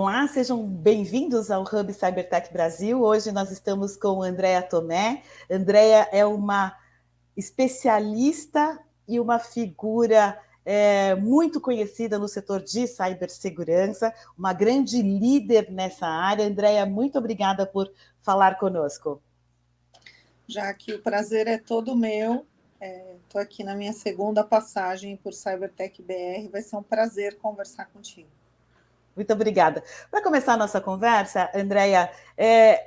Olá, sejam bem-vindos ao Hub Cybertech Brasil. Hoje nós estamos com Andréa Tomé. Andréa é uma especialista e uma figura muito conhecida no setor de cibersegurança, uma grande líder nessa área. Andréa, muito obrigada por falar conosco. Jaque, o prazer é todo meu. Estou aqui na minha segunda passagem por Cybertech BR. Vai ser um prazer conversar contigo. Muito obrigada. Para começar a nossa conversa, Andréa,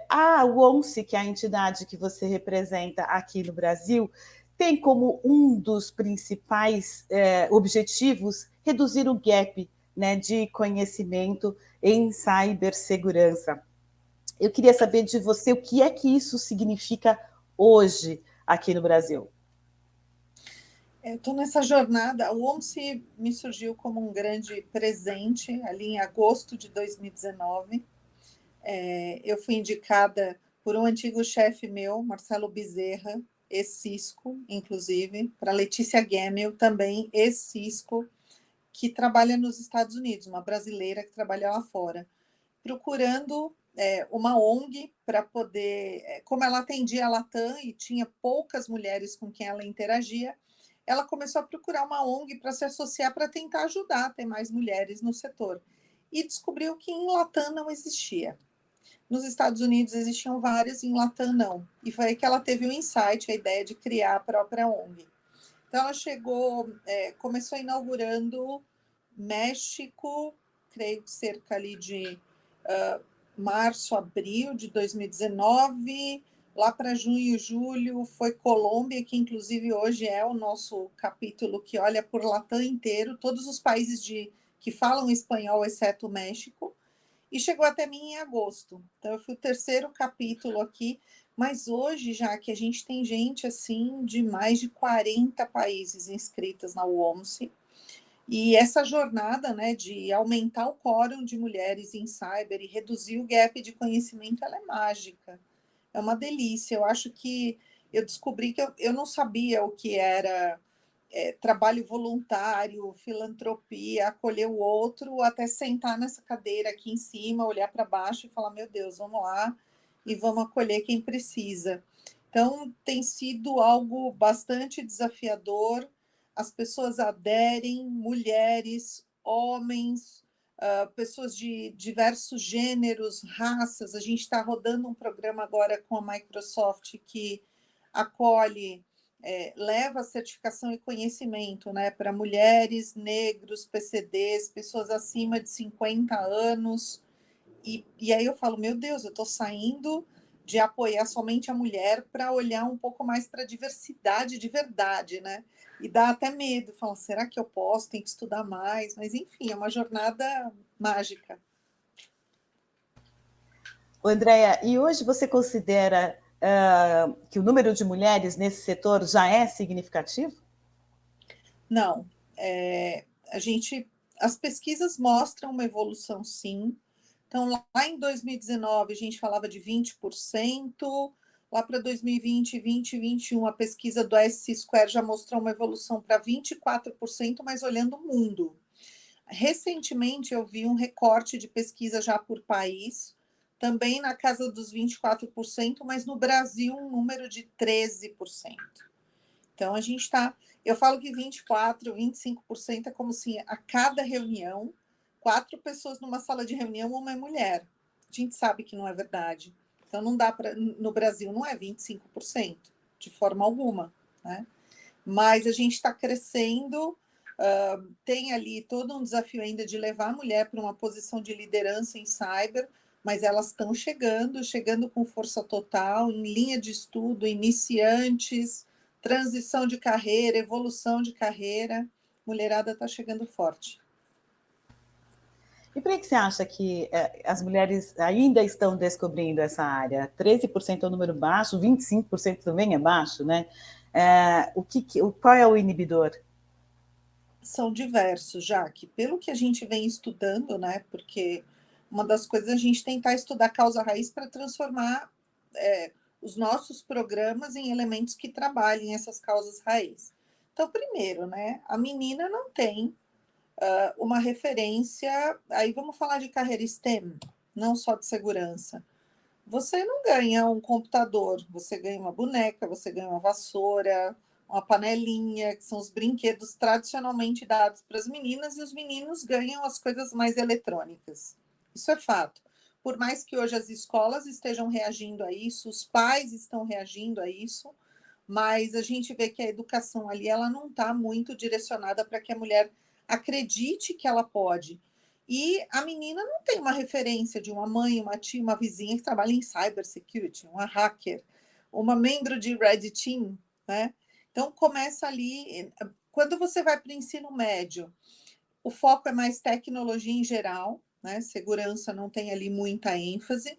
a ONCE, que é a entidade que você representa aqui no Brasil, tem como um dos principais objetivos reduzir o gap, né, de conhecimento em cibersegurança. Eu queria saber de você o que é que isso significa hoje aqui no Brasil. Estou nessa jornada. O ONCE me surgiu como um grande presente ali em agosto de 2019. Eu fui indicada por um antigo chefe meu, Marcelo Bezerra, ex-Cisco, inclusive, para Letícia Gemmel, também ex-Cisco, que trabalha nos Estados Unidos, uma brasileira que trabalha lá fora, procurando uma ONG para poder, como ela atendia a Latam e tinha poucas mulheres com quem ela interagia, ela começou a procurar uma ONG para se associar para tentar ajudar a ter mais mulheres no setor. E descobriu que em Latam não existia. Nos Estados Unidos existiam várias, em Latam não. E foi aí que ela teve o insight, a ideia de criar a própria ONG. Então ela chegou, começou inaugurando México, creio que cerca ali de março, abril de 2019, lá para junho, julho foi Colômbia, que inclusive hoje é o nosso capítulo que olha por Latam inteiro, todos os países que falam espanhol, exceto o México, e chegou até mim em agosto. Então eu fui o terceiro capítulo aqui, mas hoje já que a gente tem gente assim de mais de 40 países inscritas na UOMSE, e essa jornada, né, de aumentar o quórum de mulheres em cyber e reduzir o gap de conhecimento, ela é mágica. É uma delícia. Eu acho que eu descobri que eu não sabia o que era trabalho voluntário, filantropia, acolher o outro, até sentar nessa cadeira aqui em cima, olhar para baixo e falar, meu Deus, vamos lá e vamos acolher quem precisa. Então, tem sido algo bastante desafiador. As pessoas aderem, mulheres, homens, pessoas de diversos gêneros, raças. A gente está rodando um programa agora com a Microsoft que acolhe, leva a certificação e conhecimento, né, para mulheres, negros, PCDs, pessoas acima de 50 anos. E aí eu falo, meu Deus, eu estou saindo de apoiar somente a mulher para olhar um pouco mais para a diversidade de verdade, né? E dá até medo, fala, será que eu posso? Tem que estudar mais, mas enfim, é uma jornada mágica. Andréa, e hoje você considera que o número de mulheres nesse setor já é significativo? Não. As pesquisas mostram uma evolução, sim. Então, lá em 2019, a gente falava de 20%, lá para 2020, 2021, a pesquisa do SC Square já mostrou uma evolução para 24%, mas olhando o mundo. Recentemente, eu vi um recorte de pesquisa já por país, também na casa dos 24%, mas no Brasil um número de 13%. Então, a gente está... Eu falo que 24%, 25% é como se a cada reunião, 4 pessoas numa sala de reunião, uma é mulher. A gente sabe que não é verdade. Então, não dá para... No Brasil, não é 25%, de forma alguma, né? Mas a gente está crescendo, tem ali todo um desafio ainda de levar a mulher para uma posição de liderança em cyber, mas elas estão chegando com força total, em linha de estudo, iniciantes, transição de carreira, evolução de carreira, mulherada está chegando forte. E por que você acha que as mulheres ainda estão descobrindo essa área? 13% é um número baixo, 25% também é baixo, né? Qual é o inibidor? São diversos, já que pelo que a gente vem estudando, né? Porque uma das coisas é a gente tentar estudar a causa raiz para transformar os nossos programas em elementos que trabalhem essas causas raiz. Então, primeiro, né? A menina não tem uma referência, aí vamos falar de carreira STEM, não só de segurança. Você não ganha um computador, você ganha uma boneca, você ganha uma vassoura, uma panelinha, que são os brinquedos tradicionalmente dados para as meninas, e os meninos ganham as coisas mais eletrônicas. Isso é fato. Por mais que hoje as escolas estejam reagindo a isso, os pais estão reagindo a isso, mas a gente vê que a educação ali ela não está muito direcionada para que a mulher acredite que ela pode. E a menina não tem uma referência de uma mãe, uma tia, uma vizinha que trabalha em cybersecurity, uma hacker, uma membro de Red Team, né? Então começa ali, quando você vai para o ensino médio, o foco é mais tecnologia em geral, né? Segurança não tem ali muita ênfase.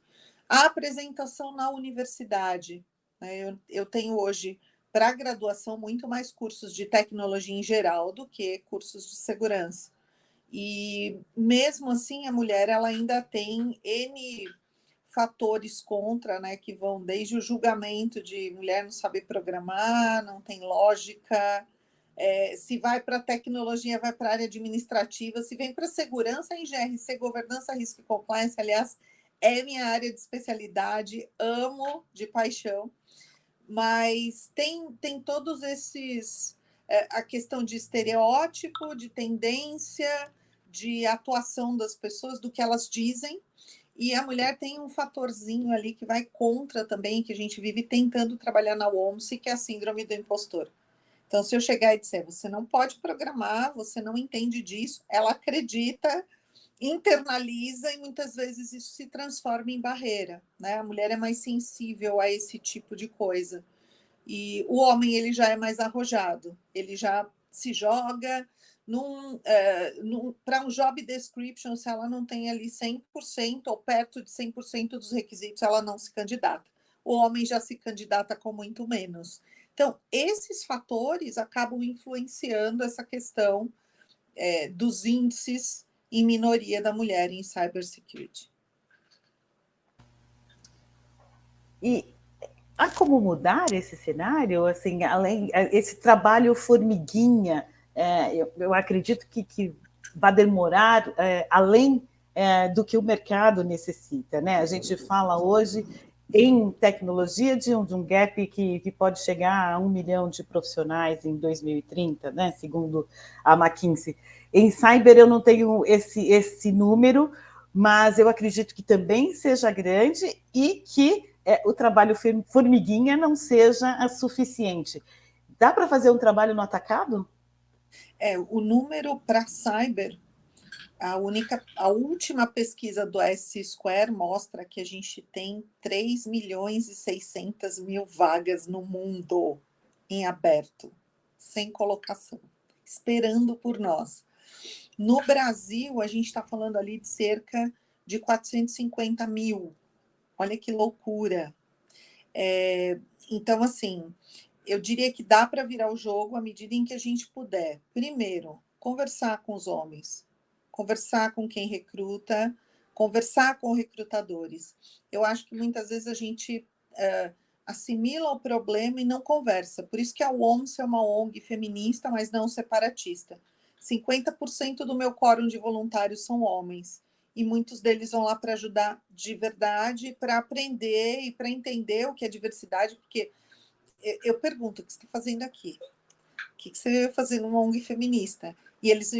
A apresentação na universidade, né? Eu tenho hoje, para graduação, muito mais cursos de tecnologia em geral do que cursos de segurança. E mesmo assim, a mulher ela ainda tem N fatores contra, né, que vão desde o julgamento de mulher não saber programar, não tem lógica, se vai para tecnologia, vai para a área administrativa, se vem para segurança em GRC, governança, risco e compliance, aliás, é minha área de especialidade, amo de paixão, mas tem todos esses, a questão de estereótipo, de tendência, de atuação das pessoas, do que elas dizem, e a mulher tem um fatorzinho ali que vai contra também, que a gente vive tentando trabalhar na OMS, que é a síndrome do impostor. Então, se eu chegar e disser, você não pode programar, você não entende disso, ela acredita, internaliza e muitas vezes isso se transforma em barreira, né? A mulher é mais sensível a esse tipo de coisa. E o homem, ele já é mais arrojado, ele já se joga para um job description, se ela não tem ali 100% ou perto de 100% dos requisitos, ela não se candidata. O homem já se candidata com muito menos. Então, esses fatores acabam influenciando essa questão dos índices em minoria da mulher em cybersecurity. E há como mudar esse cenário? Assim, além esse trabalho formiguinha, eu acredito que vai demorar além do que o mercado necessita, né? A gente fala hoje em tecnologia de um gap que pode chegar a 1 milhão de profissionais em 2030, né? Segundo a McKinsey. Em cyber eu não tenho esse número, mas eu acredito que também seja grande e que o trabalho formiguinha não seja suficiente. Dá para fazer um trabalho no atacado? O número para cyber, a última pesquisa do S-Square mostra que a gente tem 3 milhões e 600 mil vagas no mundo em aberto, sem colocação, esperando por nós. No Brasil, a gente está falando ali de cerca de 450 mil. Olha que loucura. Então, assim, eu diria que dá para virar o jogo à medida em que a gente puder. Primeiro, conversar com os homens, conversar com quem recruta, conversar com recrutadores. Eu acho que muitas vezes a gente assimila o problema e não conversa. Por isso que a OMS é uma ONG feminista, mas não separatista. 50% do meu quórum de voluntários são homens. E muitos deles vão lá para ajudar de verdade, para aprender e para entender o que é diversidade, porque eu pergunto, o que você está fazendo aqui? O que você vai fazer numa ONG feminista? E eles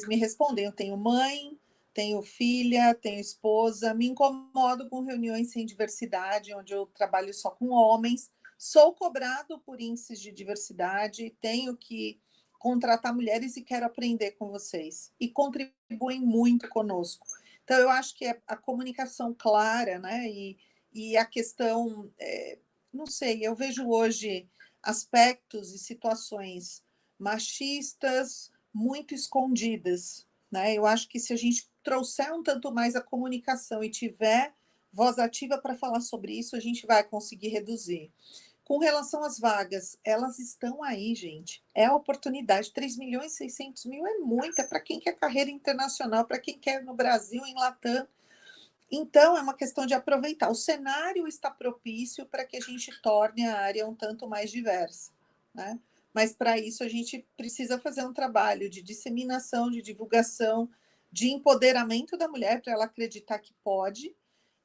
me respondem, eu tenho mãe, tenho filha, tenho esposa, me incomodo com reuniões sem diversidade, onde eu trabalho só com homens, sou cobrado por índices de diversidade, tenho que contratar mulheres e quero aprender com vocês. E contribuem muito conosco. Então, eu acho que é a comunicação clara, né? E a questão, não sei, eu vejo hoje aspectos e situações machistas muito escondidas, né? Eu acho que se a gente trouxer um tanto mais a comunicação e tiver voz ativa para falar sobre isso, a gente vai conseguir reduzir. Com relação às vagas, elas estão aí, gente. É a oportunidade. 3 milhões e 600 mil é muita para quem quer carreira internacional, para quem quer no Brasil, em Latam. Então, é uma questão de aproveitar. O cenário está propício para que a gente torne a área um tanto mais diversa, né? mas para isso a gente precisa fazer um trabalho de disseminação, de divulgação, de empoderamento da mulher para ela acreditar que pode,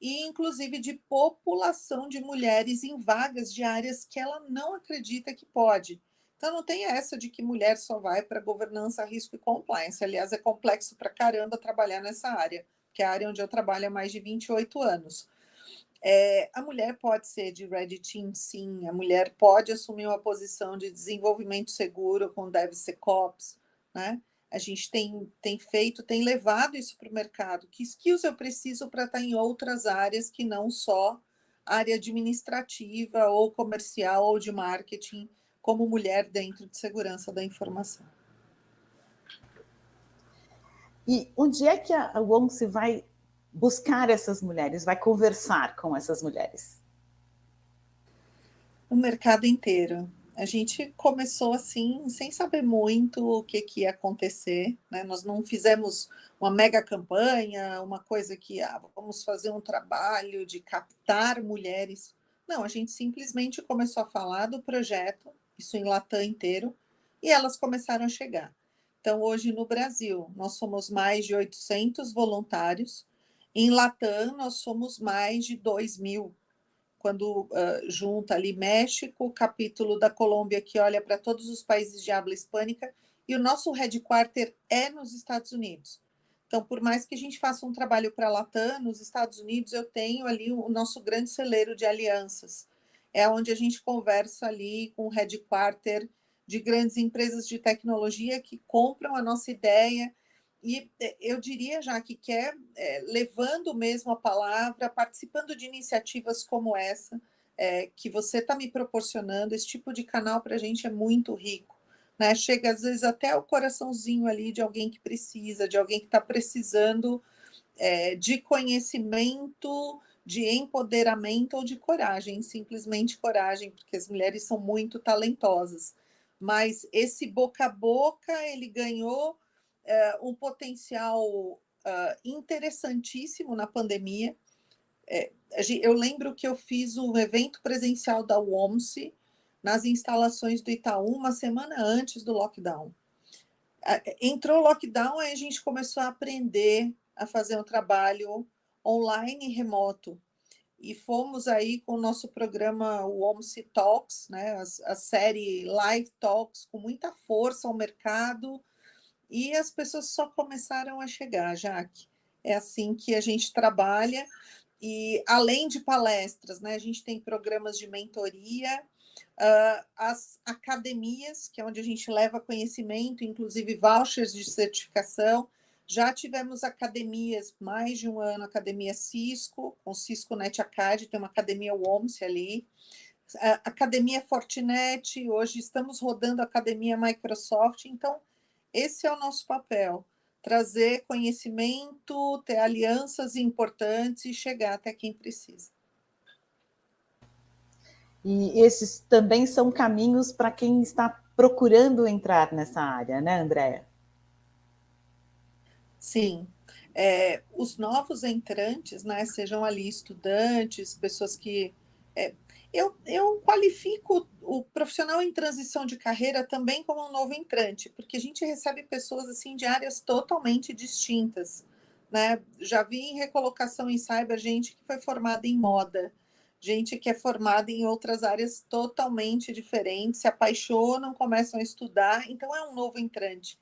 e inclusive de população de mulheres em vagas de áreas que ela não acredita que pode. Então não tem essa de que mulher só vai para governança, risco e compliance. Aliás, é complexo para caramba trabalhar nessa área, que é a área onde eu trabalho há mais de 28 anos. A mulher pode ser de Red Team, sim. A mulher pode assumir uma posição de desenvolvimento seguro com DevSecOps, né? A gente tem levado isso para o mercado. Que skills eu preciso para estar em outras áreas que não só área administrativa ou comercial ou de marketing, como mulher dentro de segurança da informação. E onde é que a ONCE vai buscar essas mulheres, vai conversar com essas mulheres? O mercado inteiro. A gente começou assim, sem saber muito o que ia acontecer, né? Nós não fizemos uma mega campanha, uma coisa que vamos fazer um trabalho de captar mulheres. Não, a gente simplesmente começou a falar do projeto, isso em Latam inteiro, e elas começaram a chegar. Então, hoje no Brasil, nós somos mais de 800 voluntários. Em Latam, nós somos mais de 2.000. Quando junta ali México, o capítulo da Colômbia que olha para todos os países de habla hispânica, e o nosso headquarter é nos Estados Unidos. Então, por mais que a gente faça um trabalho para a Latam, nos Estados Unidos eu tenho ali o nosso grande celeiro de alianças. É onde a gente conversa ali com o headquarter de grandes empresas de tecnologia que compram a nossa ideia. E eu diria já que levando mesmo a palavra, participando de iniciativas como essa, que você está me proporcionando, esse tipo de canal para a gente é muito rico, né? Chega às vezes até o coraçãozinho ali de alguém que precisa, de alguém que está precisando de conhecimento, de empoderamento ou de coragem, simplesmente coragem, porque as mulheres são muito talentosas. Mas esse boca a boca, ele ganhou um potencial interessantíssimo na pandemia. Eu lembro que eu fiz um evento presencial da UOMSE nas instalações do Itaú uma semana antes do lockdown. Entrou o lockdown, aí a gente começou a aprender a fazer um trabalho online e remoto. E fomos aí com o nosso programa UOMSE Talks, né, a série Live Talks, com muita força ao mercado, e as pessoas só começaram a chegar, Jaque. É assim que a gente trabalha, e além de palestras, né, a gente tem programas de mentoria, as academias, que é onde a gente leva conhecimento, inclusive vouchers de certificação. Já tivemos academias, mais de um ano, academia Cisco, com Cisco Net Acad, tem uma academia WOMSE ali, academia Fortinet, hoje estamos rodando a academia Microsoft. Então, esse é o nosso papel, trazer conhecimento, ter alianças importantes e chegar até quem precisa. E esses também são caminhos para quem está procurando entrar nessa área, né, Andréa? Sim. Os novos entrantes, né, sejam ali estudantes, pessoas que... eu qualifico o profissional em transição de carreira também como um novo entrante, porque a gente recebe pessoas assim de áreas totalmente distintas, né? Já vi em recolocação em cyber gente que foi formada em moda, gente que é formada em outras áreas totalmente diferentes, se apaixonam, começam a estudar, então é um novo entrante.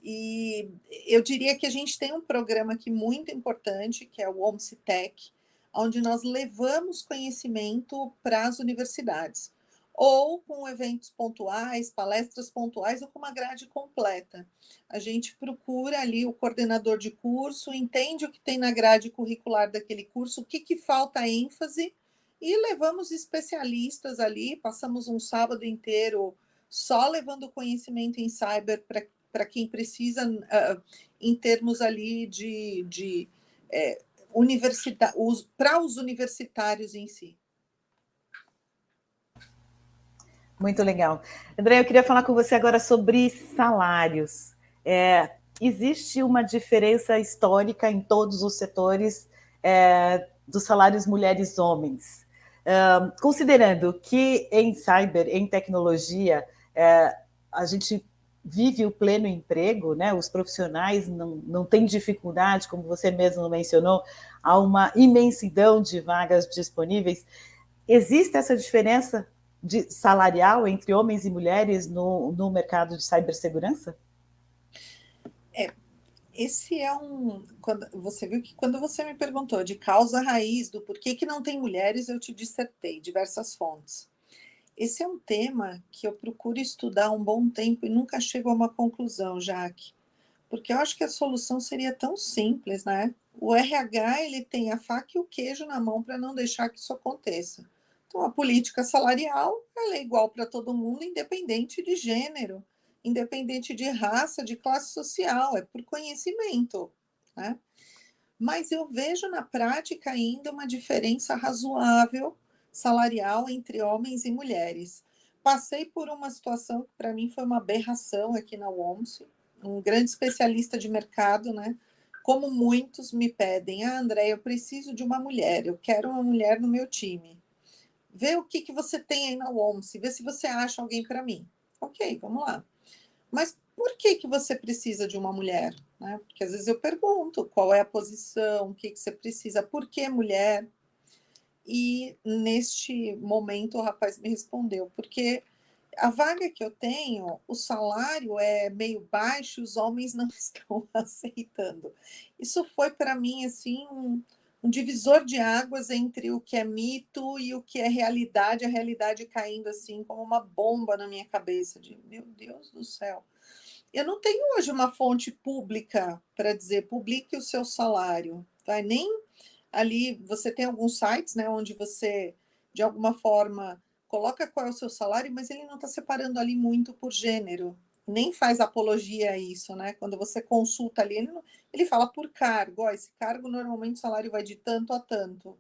E eu diria que a gente tem um programa aqui muito importante, que é o OMSI Tech, onde nós levamos conhecimento para as universidades, ou com eventos pontuais, palestras pontuais, ou com uma grade completa. A gente procura ali o coordenador de curso, entende o que tem na grade curricular daquele curso, o que falta ênfase, e levamos especialistas ali, passamos um sábado inteiro só levando conhecimento em cyber para quem precisa, em termos ali de para os universitários em si. Muito legal. André, eu queria falar com você agora sobre salários. Existe uma diferença histórica em todos os setores dos salários mulheres-homens. Considerando que em cyber, em tecnologia, A gente vive o pleno emprego, né? Os profissionais não têm dificuldade, como você mesmo mencionou, há uma imensidão de vagas disponíveis. Existe essa diferença salarial entre homens e mulheres no mercado de cibersegurança? Esse é um. Você viu que quando você me perguntou de causa raiz do porquê que não tem mulheres, eu te dissertei diversas fontes. Esse é um tema que eu procuro estudar há um bom tempo e nunca chego a uma conclusão, Jaque, porque eu acho que a solução seria tão simples, né? O RH ele tem a faca e o queijo na mão para não deixar que isso aconteça. Então, a política salarial ela é igual para todo mundo, independente de gênero, independente de raça, de classe social, é por conhecimento, né? Mas eu vejo na prática ainda uma diferença razoável salarial entre homens e mulheres. Passei por uma situação que para mim foi uma aberração aqui na UOMSE, um grande especialista de mercado, né? Como muitos me pedem, André, eu preciso de uma mulher, eu quero uma mulher no meu time. Vê o que você tem aí na UOMSE, vê se você acha alguém para mim. Ok, vamos lá. Mas por que você precisa de uma mulher? Né? Porque às vezes eu pergunto qual é a posição, o que você precisa, por que mulher? E neste momento o rapaz me respondeu, porque a vaga que eu tenho, o salário é meio baixo, os homens não estão aceitando. Isso foi para mim assim um divisor de águas entre o que é mito e o que é realidade, a realidade caindo assim como uma bomba na minha cabeça, de meu Deus do céu. Eu não tenho hoje uma fonte pública para dizer publique o seu salário, tá? Nem ali você tem alguns sites, né, onde você de alguma forma coloca qual é o seu salário, mas ele não está separando ali muito por gênero, nem faz apologia a isso, né? Quando você consulta ali, ele fala por cargo, ó, esse cargo normalmente o salário vai de tanto a tanto,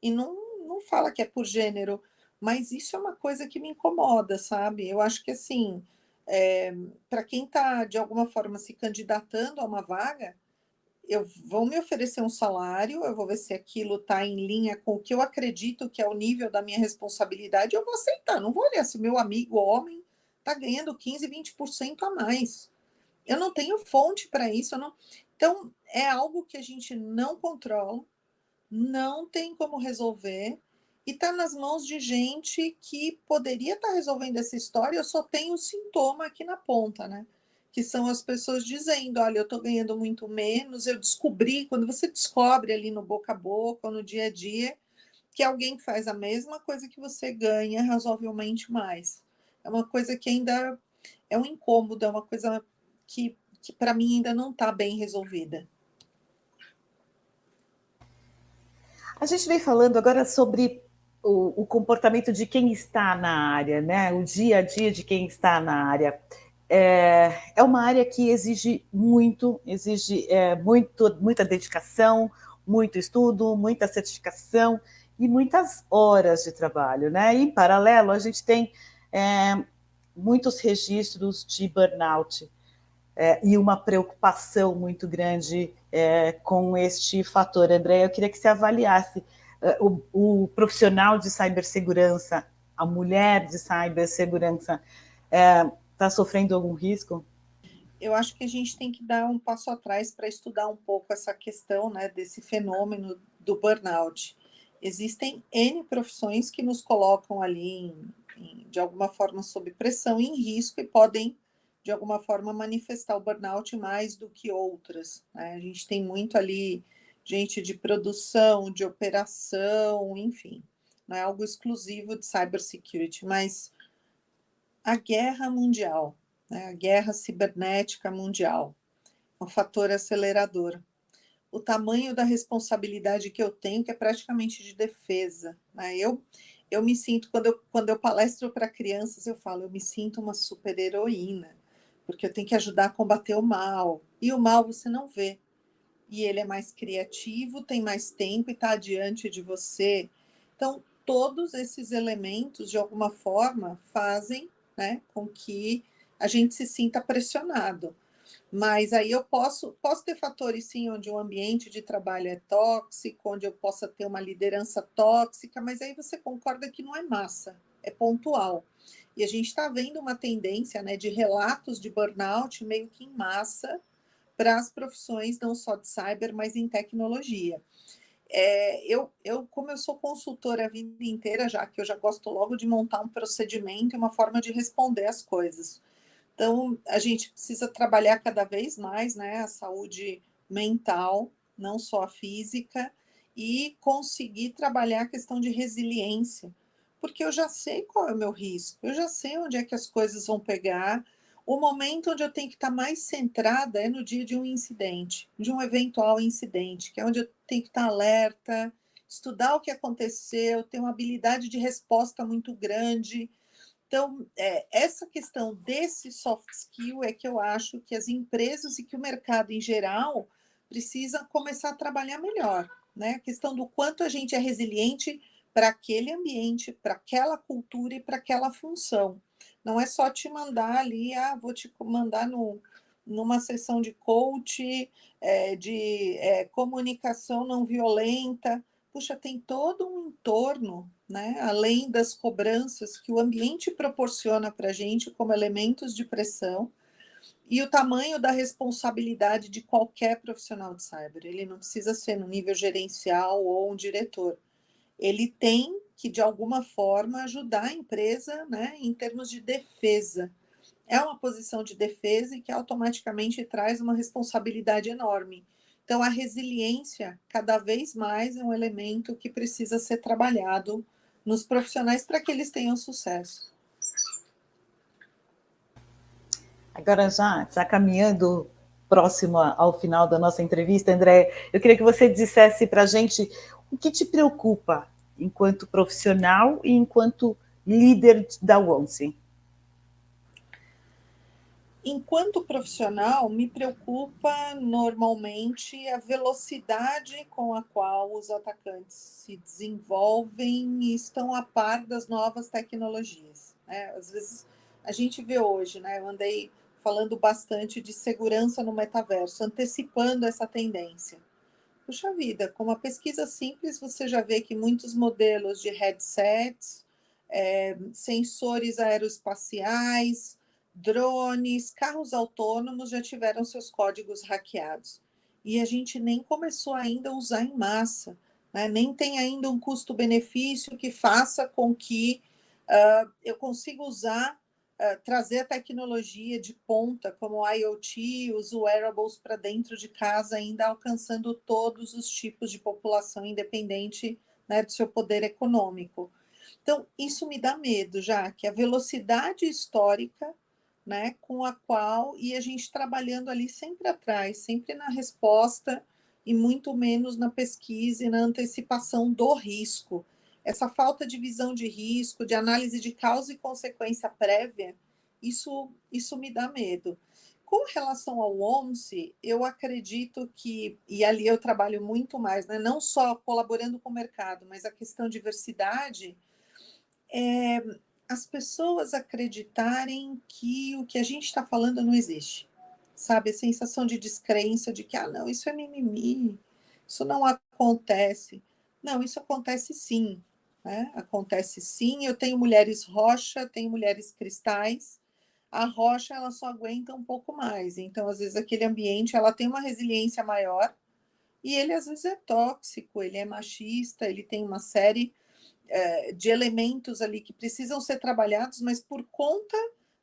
e não fala que é por gênero, mas isso é uma coisa que me incomoda, sabe? Eu acho que assim, para quem está de alguma forma se candidatando a uma vaga, vão me oferecer um salário, eu vou ver se aquilo está em linha com o que eu acredito que é o nível da minha responsabilidade, eu vou aceitar, não vou olhar se meu amigo homem está ganhando 15, 20% a mais. Eu não tenho fonte para isso, eu não... Então, é algo que a gente não controla, não tem como resolver, e está nas mãos de gente que poderia estar resolvendo essa história, eu só tenho o sintoma aqui na ponta, né? Que são as pessoas dizendo, olha, eu estou ganhando muito menos, eu descobri, quando você descobre ali no boca a boca, no dia a dia, que alguém que faz a mesma coisa que você ganha razoavelmente mais. É uma coisa que ainda é um incômodo, é uma coisa que para mim ainda não está bem resolvida. A gente vem falando agora sobre o comportamento de quem está na área, né? O dia a dia de quem está na área. É uma área que exige muita dedicação, muito estudo, muita certificação e muitas horas de trabalho, né? E, em paralelo, a gente tem muitos registros de burnout e uma preocupação muito grande com este fator. André, eu queria que você avaliasse o profissional de cibersegurança, a mulher de cibersegurança, está sofrendo algum risco? Eu acho que a gente tem que dar um passo atrás para estudar um pouco essa questão, né, desse fenômeno do burnout. Existem N profissões que nos colocam ali, de alguma forma, sob pressão e em risco e podem, de alguma forma, manifestar o burnout mais do que outras, né? A gente tem muito ali gente de produção, de operação, enfim, não é algo exclusivo de cybersecurity, mas a guerra mundial, né, a guerra cibernética mundial, é um fator acelerador. O tamanho da responsabilidade que eu tenho, que é praticamente de defesa. Né? Eu me sinto, quando eu palestro para crianças, eu falo, eu me sinto uma super-heroína, porque eu tenho que ajudar a combater o mal. E o mal você não vê. E ele é mais criativo, tem mais tempo e está diante de você. Então, todos esses elementos, de alguma forma, fazem, né, com que a gente se sinta pressionado. Mas aí eu posso ter fatores, sim, onde o ambiente de trabalho é tóxico, onde eu possa ter uma liderança tóxica, mas aí você concorda que não é massa, é pontual. E a gente está vendo uma tendência, né, de relatos de burnout meio que em massa para as profissões não só de cyber, mas em tecnologia. Como eu sou consultora a vida inteira, já que eu já gosto logo de montar um procedimento e uma forma de responder as coisas. Então, a gente precisa trabalhar cada vez mais, né, a saúde mental, não só a física, e conseguir trabalhar a questão de resiliência, porque eu já sei qual é o meu risco, eu já sei onde é que as coisas vão pegar. O momento onde eu tenho que estar mais centrada é no dia de um incidente, de um eventual incidente, que é onde eu tenho que estar alerta, estudar o que aconteceu, ter uma habilidade de resposta muito grande. Então, essa questão desse soft skill é que eu acho que as empresas e que o mercado em geral precisa começar a trabalhar melhor, né? A questão do quanto a gente é resiliente para aquele ambiente, para aquela cultura e para aquela função. Não é só te mandar ali, vou te mandar numa sessão de coach, comunicação não violenta. Puxa, tem todo um entorno, né, além das cobranças que o ambiente proporciona para a gente como elementos de pressão, e o tamanho da responsabilidade de qualquer profissional de cyber. Ele não precisa ser no nível gerencial ou um diretor. Ele tem que, de alguma forma, ajudar a empresa, né, em termos de defesa. É uma posição de defesa e que automaticamente traz uma responsabilidade enorme. Então, a resiliência, cada vez mais, é um elemento que precisa ser trabalhado nos profissionais para que eles tenham sucesso. Agora, já caminhando próximo ao final da nossa entrevista, André, eu queria que você dissesse para a gente o que te preocupa enquanto profissional e enquanto líder da ONCE. Enquanto profissional, me preocupa normalmente a velocidade com a qual os atacantes se desenvolvem e estão a par das novas tecnologias, né? Às vezes a gente vê hoje, né? Eu andei falando bastante de segurança no metaverso, antecipando essa tendência. Puxa vida, com uma pesquisa simples, você já vê que muitos modelos de headsets, sensores aeroespaciais, drones, carros autônomos já tiveram seus códigos hackeados. E a gente nem começou ainda a usar em massa, né? Nem tem ainda um custo-benefício que faça com que eu consiga usar, trazer a tecnologia de ponta, como o IoT, os wearables para dentro de casa, ainda alcançando todos os tipos de população, independente, né, do seu poder econômico. Então, isso me dá medo, já que a velocidade histórica, né, com a qual, e a gente trabalhando ali sempre atrás, sempre na resposta, e muito menos na pesquisa e na antecipação do risco. Essa falta de visão de risco, de análise de causa e consequência prévia, isso me dá medo. Com relação ao ONCE, eu acredito que, e ali eu trabalho muito mais, né, não só colaborando com o mercado, mas a questão de diversidade, as pessoas acreditarem que o que a gente está falando não existe. Sabe, a sensação de descrença, de que, não, isso é mimimi, isso não acontece. Não, isso acontece sim, né? Acontece sim. Eu tenho mulheres rocha, tenho mulheres cristais. A rocha, ela só aguenta um pouco mais. Então, às vezes, aquele ambiente, ela tem uma resiliência maior e ele, às vezes, é tóxico, ele é machista, ele tem uma série de elementos ali que precisam ser trabalhados, mas por conta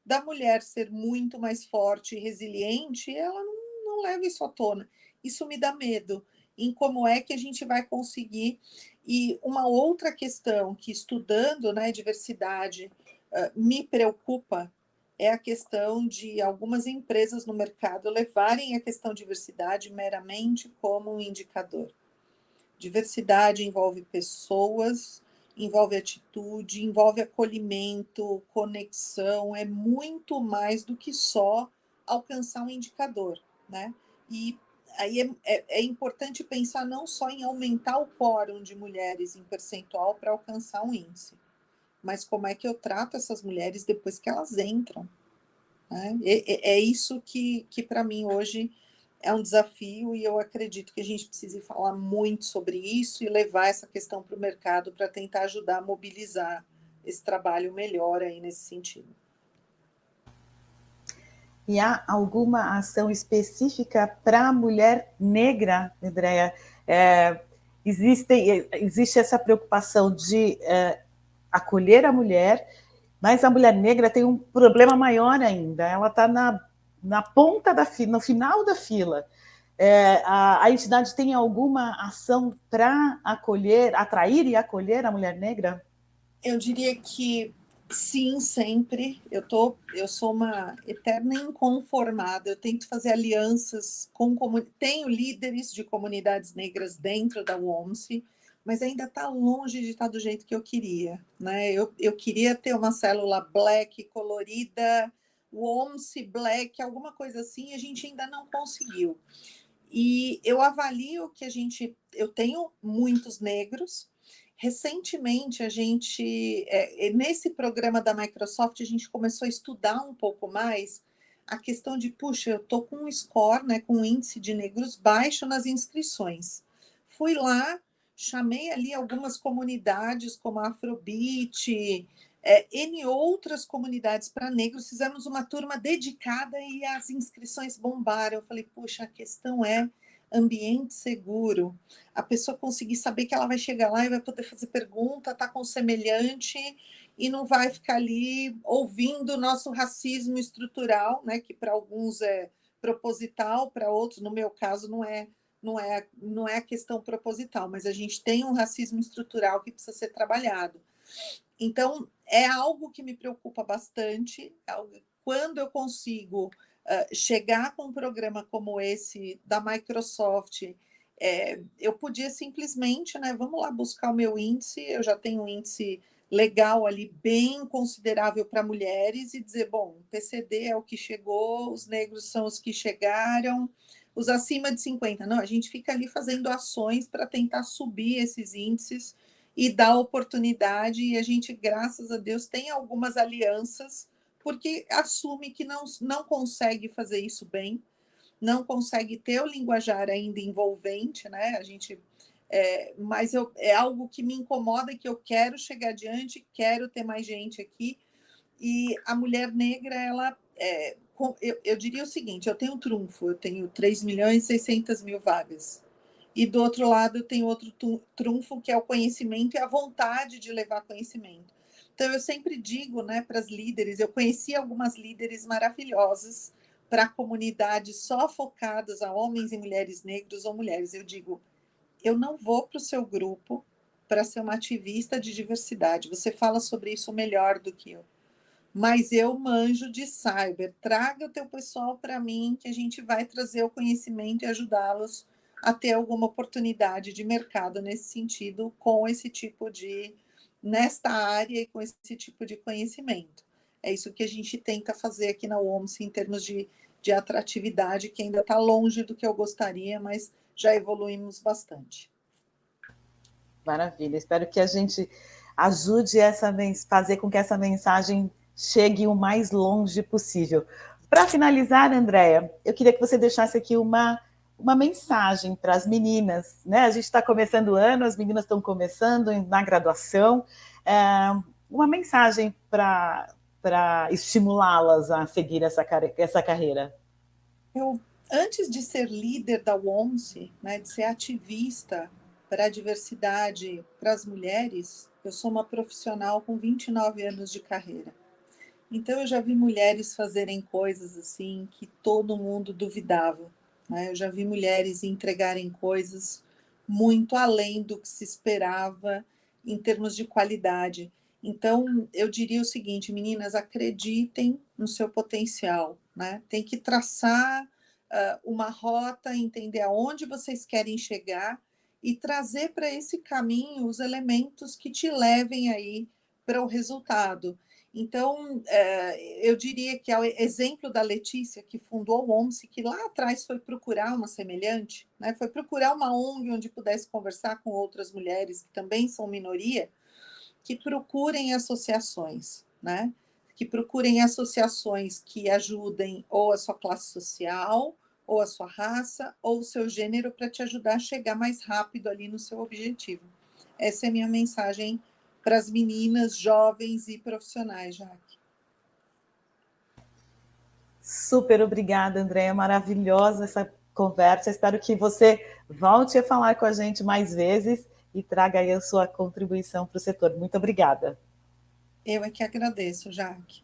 da mulher ser muito mais forte e resiliente, ela não leva isso à tona. Isso me dá medo em como é que a gente vai conseguir. E uma outra questão que, estudando, né, diversidade, me preocupa é a questão de algumas empresas no mercado levarem a questão de diversidade meramente como um indicador. Diversidade envolve pessoas, envolve atitude, envolve acolhimento, conexão, é muito mais do que só alcançar um indicador, né? E aí é importante pensar não só em aumentar o quórum de mulheres em percentual para alcançar um índice, mas como é que eu trato essas mulheres depois que elas entram, né? É isso que para mim hoje é um desafio, e eu acredito que a gente precisa falar muito sobre isso e levar essa questão para o mercado para tentar ajudar a mobilizar esse trabalho melhor aí nesse sentido. E há alguma ação específica para a mulher negra, Andréa? Existe essa preocupação de acolher a mulher, mas a mulher negra tem um problema maior ainda. Ela está na ponta da fila, no final da fila. A entidade tem alguma ação para acolher, atrair e acolher a mulher negra? Eu diria que sim, sempre. Eu sou uma eterna inconformada. Eu tento fazer alianças com tenho líderes de comunidades negras dentro da UOMSE, mas ainda está longe de estar do jeito que eu queria, né? Eu queria ter uma célula black colorida, UOMSE black, alguma coisa assim, e a gente ainda não conseguiu. E eu avalio que eu tenho muitos negros. Recentemente, nesse programa da Microsoft, a gente começou a estudar um pouco mais a questão de, puxa, eu estou com um score, né, com um índice de negros baixo nas inscrições. Fui lá, chamei ali algumas comunidades, como a Afrobeat, N outras comunidades para negros, fizemos uma turma dedicada e as inscrições bombaram. Eu falei, puxa, a questão é ambiente seguro, a pessoa conseguir saber que ela vai chegar lá e vai poder fazer pergunta, tá com semelhante e não vai ficar ali ouvindo o nosso racismo estrutural, né, que para alguns é proposital, para outros, no meu caso, não é a questão proposital, mas a gente tem um racismo estrutural que precisa ser trabalhado. Então, é algo que me preocupa bastante. Quando eu consigo chegar com um programa como esse da Microsoft, eu podia simplesmente, né, vamos lá buscar o meu índice, eu já tenho um índice legal ali, bem considerável para mulheres, e dizer, bom, o PCD é o que chegou, os negros são os que chegaram, os acima de 50. Não, a gente fica ali fazendo ações para tentar subir esses índices e dar oportunidade, e a gente, graças a Deus, tem algumas alianças, porque assume que não consegue fazer isso bem, não consegue ter o linguajar ainda envolvente, né? Mas é algo que me incomoda, que eu quero chegar adiante, quero ter mais gente aqui, e a mulher negra, eu diria o seguinte, eu tenho um trunfo, eu tenho 3.600.000 vagas, e do outro lado eu tenho outro trunfo, que é o conhecimento e a vontade de levar conhecimento. Então eu sempre digo, né, para as líderes, eu conheci algumas líderes maravilhosas para comunidades só focadas a homens e mulheres negros ou mulheres. Eu digo, eu não vou para o seu grupo para ser uma ativista de diversidade, você fala sobre isso melhor do que eu. Mas eu manjo de cyber, traga o teu pessoal para mim, que a gente vai trazer o conhecimento e ajudá-los a ter alguma oportunidade de mercado nesse sentido, com esse tipo de, nesta área e com esse tipo de conhecimento. É isso que a gente tenta fazer aqui na UOMSE em termos de atratividade, que ainda está longe do que eu gostaria, mas já evoluímos bastante. Maravilha, espero que a gente ajude fazer com que essa mensagem chegue o mais longe possível. Para finalizar, Andréa, eu queria que você deixasse aqui uma mensagem para as meninas, né? A gente está começando o ano, as meninas estão começando na graduação, uma mensagem para estimulá-las a seguir essa carreira. Antes de ser líder da UOMSE, né, de ser ativista para a diversidade para as mulheres, eu sou uma profissional com 29 anos de carreira. Então, eu já vi mulheres fazerem coisas assim que todo mundo duvidava, né? Eu já vi mulheres entregarem coisas muito além do que se esperava em termos de qualidade. Então, eu diria o seguinte, meninas, acreditem no seu potencial, né? Tem que traçar uma rota, entender aonde vocês querem chegar e trazer para esse caminho os elementos que te levem aí para o resultado. Então, eu diria que é o exemplo da Letícia, que fundou o OMSE, que lá atrás foi procurar uma semelhante, né? Foi procurar uma ONG onde pudesse conversar com outras mulheres que também são minoria, que procurem associações, né? Que procurem associações que ajudem ou a sua classe social, ou a sua raça, ou o seu gênero, para te ajudar a chegar mais rápido ali no seu objetivo. Essa é a minha mensagem para as meninas, jovens e profissionais, Jaque. Super obrigada, Andréia, maravilhosa essa conversa. Espero que você volte a falar com a gente mais vezes e traga aí a sua contribuição para o setor. Muito obrigada. Eu é que agradeço, Jaque.